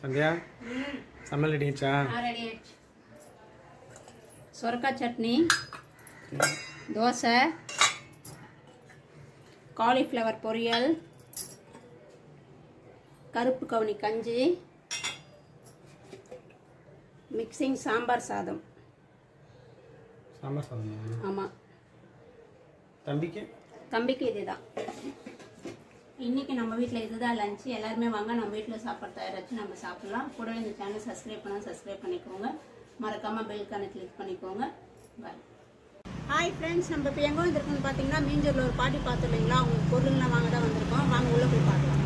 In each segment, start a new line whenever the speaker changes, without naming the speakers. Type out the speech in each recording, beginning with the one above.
சந்தியா சமையல் ரெடி ஆயிடுச்சா?
ரெடி ஆயிடுச்சு. சொரக்காய் சட்னி, தோசை, காலிஃப்ளவர் பொரியல், கருப்பு கவுனி கஞ்சி, மிக்சிங் சாம்பார் சாதம்.
சாம்பார் சாதம்?
ஆமாம்.
தம்பிக்கு
இதுதான். இன்னைக்கு நம்ம வீட்டில் இதுதான் லஞ்சு. எல்லாருமே வாங்க நம்ம வீட்டில் சாப்பாடு தயாராச்சு நம்ம சாப்பிடலாம். கூட இந்த சேனல் சப்ஸ்கிரைப் பண்ணிக்கோங்க. மறக்காமல் பெல் ஐகானை கிளிக் பண்ணிக்கோங்க. பாய். ஹாய் ஃப்ரெண்ட்ஸ், நம்ம இப்போ எங்கே வந்திருக்கோம்னு பார்த்தீங்கன்னா மீஞ்சூரில் ஒரு பாட்டி பார்த்துருந்தீங்களா, அவங்க பொருள்லாம் வாங்க தான் வந்திருக்கோம். வாங்க உள்ளே போய் பார்க்கலாம்.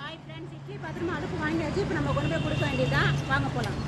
ஹாய் ஃப்ரெண்ட்ஸ், இட்லி பாத்திரமா அடுப்பு வாங்கியாச்சு. இப்போ நம்ம கொண்டு போய் கொடுக்க வேண்டியதுதான். வாங்க போகலாம்.